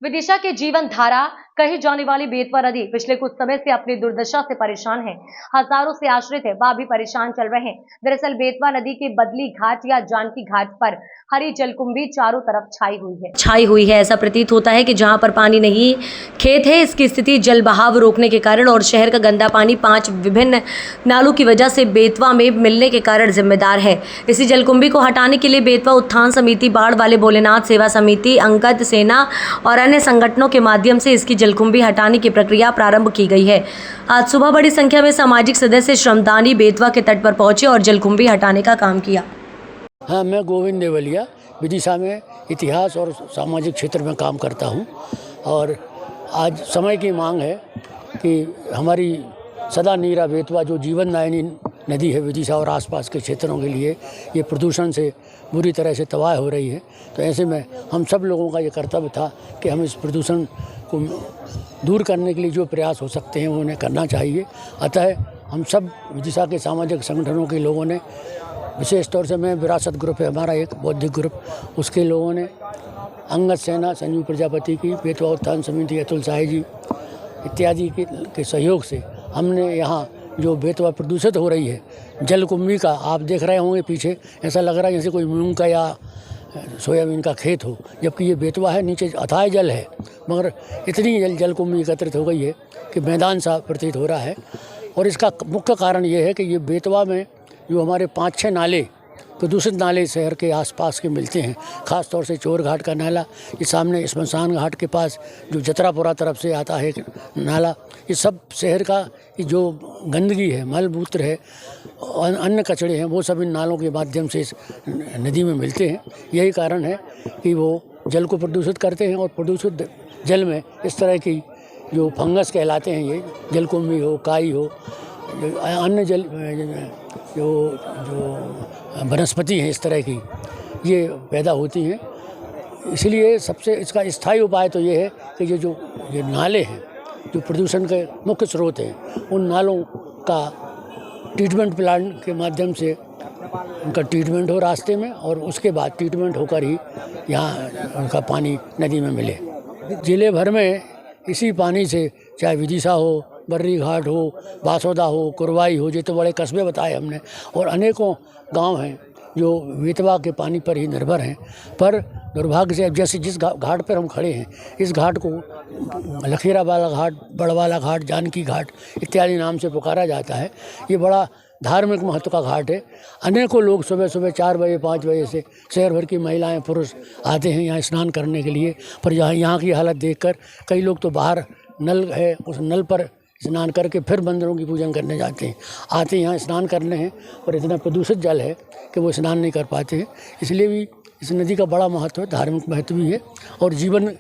विदिशा के जीवन धारा कही जाने वाली बेतवा नदी पिछले कुछ समय से अपनी दुर्दशा से परेशान है। हजारों से आश्रित है, वह भी परेशान चल रहे हैं। दरअसल बेतवा नदी के बदली घाट या जानकी घाट पर हरी जलकुंभी चारों तरफ छाई हुई है। ऐसा प्रतीत होता है कि जहां पर पानी नहीं खेत है, इसकी स्थिति जल बहाव रोकने के कारण और शहर का गंदा पानी 5 विभिन्न नालों की वजह से बेतवा में मिलने के कारण जिम्मेदार है। इसी जलकुंभी को हटाने के लिए बेतवा उत्थान समिति, बाढ़ वाले भोलेनाथ सेवा समिति, अंगद सेना और अन्य संगठनों के माध्यम से इसकी जलकुंभी हटाने की प्रक्रिया प्रारंभ की गई है। आज सुबह बड़ी संख्या में सामाजिक सदस्य श्रमदानी बेतवा के तट पर पहुंचे और जलकुंभी हटाने का काम किया। हाँ, मैं गोविंद देवलिया विदिशा में इतिहास और सामाजिक क्षेत्र में काम करता हूं और आज समय की मांग है कि हमारी सदा नीरा बेतवा जो जीवनदायिनी नदी है विदिशा और आसपास के क्षेत्रों के लिए, ये प्रदूषण से बुरी तरह से तबाह हो रही है। तो ऐसे में हम सब लोगों का ये कर्तव्य था कि हम इस प्रदूषण को दूर करने के लिए जो प्रयास हो सकते हैं वो उन्हें करना चाहिए। अतः हम सब विदिशा के सामाजिक संगठनों के लोगों ने, विशेष तौर से मैं विरासत ग्रुप है हमारा एक बौद्धिक ग्रुप, उसके लोगों ने, अंगद सेना, संजीव प्रजापति की, बेतवा उत्थान समिति, अतुल साही जी इत्यादि के सहयोग से हमने यहाँ जो बेतवा प्रदूषित हो रही है जलकुंभी का, आप देख रहे होंगे पीछे, ऐसा लग रहा है जैसे कोई मूंग का या सोयाबीन का खेत हो, जबकि ये बेतवा है, नीचे अथाह जल है, मगर इतनी जलकुंभी एकत्रित हो गई है कि मैदान सा प्रतीत हो रहा है। और इसका मुख्य कारण ये है कि ये बेतवा में जो हमारे 5-6 नाले, प्रदूषित नाले शहर के आसपास के मिलते हैं, ख़ास तौर से चोर घाट का नाला, ये सामने स्मशान घाट के पास जो जतरापुरा तरफ से आता है नाला, ये सब शहर का जो गंदगी है, मल मूत्र है, अन्य कचड़े हैं, वो सब इन नालों के माध्यम से इस नदी में मिलते हैं। यही कारण है कि वो जल को प्रदूषित करते हैं और प्रदूषित जल में इस तरह की जो फंगस कहलाते हैं, ये जलकुंभी हो, काई हो, अन्य जल जो वनस्पति हैं इस तरह की, ये पैदा होती हैं। इसलिए सबसे इसका स्थायी उपाय तो ये है कि ये नाले हैं, जो प्रदूषण के मुख्य स्रोत हैं, उन नालों का ट्रीटमेंट प्लांट के माध्यम से उनका ट्रीटमेंट हो रास्ते में, और उसके बाद ट्रीटमेंट होकर ही यहाँ उनका पानी नदी में मिले। जिले भर में इसी पानी से, चाहे विदिशा हो, बर्री घाट हो, बासोदा हो, कुरवाई हो, ये तो बड़े कस्बे बताए हमने, और अनेकों गांव हैं जो बेतवा के पानी पर ही निर्भर हैं। पर दुर्भाग्य से अब जैसे जिस घाट पर हम खड़े हैं, इस घाट को लखेरा वाला घाट, बड़वाला घाट, जानकी घाट इत्यादि नाम से पुकारा जाता है। ये बड़ा धार्मिक महत्व का घाट है। अनेकों लोग सुबह सुबह 4 बजे 5 बजे से शहर भर की महिलाएं पुरुष आते हैं यहाँ स्नान करने के लिए। पर यहाँ की हालत देखकर कई लोग तो बाहर नल है, उस नल पर स्नान करके फिर मंदिरों की पूजन करने जाते हैं, आते यहाँ स्नान करने हैं, और इतना प्रदूषित जल है कि वो स्नान नहीं कर पाते हैं। इसलिए भी इस नदी का बड़ा महत्व है, धार्मिक महत्व भी है और जीवन